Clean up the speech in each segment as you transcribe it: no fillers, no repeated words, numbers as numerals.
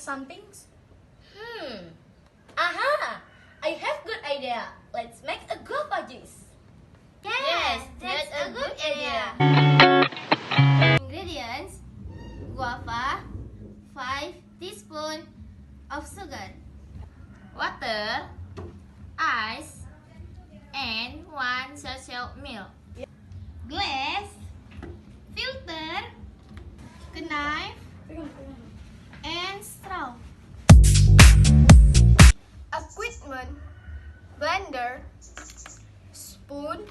something? Aha! I have good idea. Let's make a guava juice. Yes, that's a good idea. Ingredients: guava, 5 teaspoons of sugar, water, ice, and 1 sachet milk. Glass, filter, knife, and straw. Equipment: blender, spoon,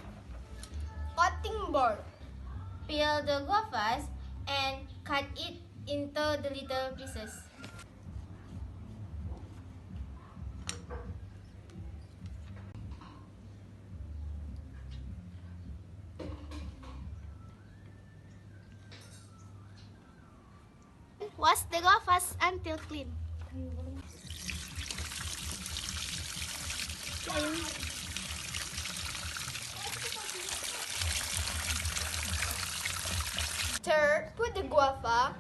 cutting board. Peel the guavas and cut it into the little pieces. Wash the guavas until clean. Third, put the guava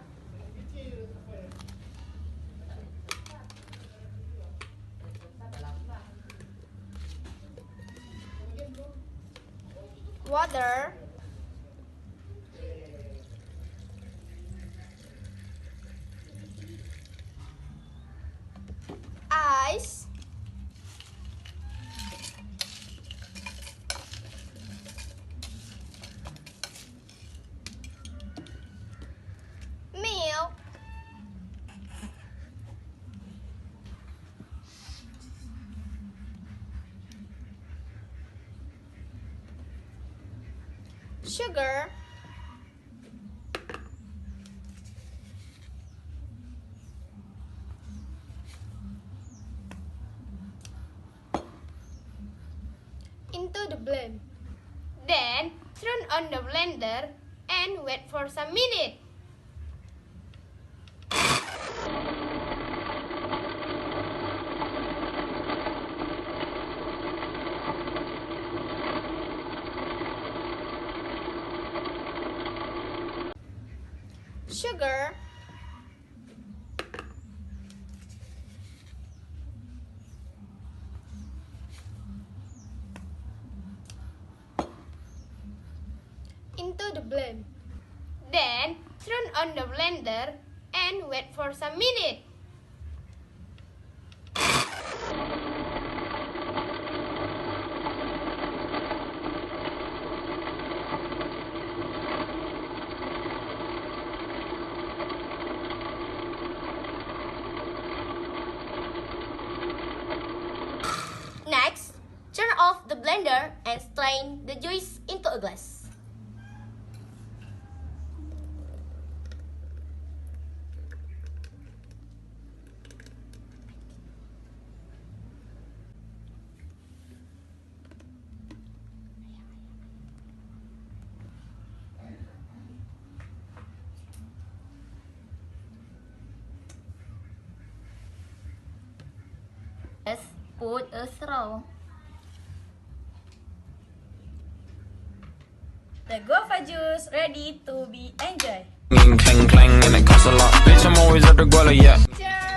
water, ice, milk, sugar, into the blend. Then turn on the blender and wait for some minutes. Sugar, into the blend. Then turn on the blender and wait for some minutes. Next, turn off the blender and strain the juice into a glass. Let's put a straw. The guava juice ready to be enjoyed. Clang clang and it costs a lot. Bitch, I'm always at the guala, yeah. Cheers!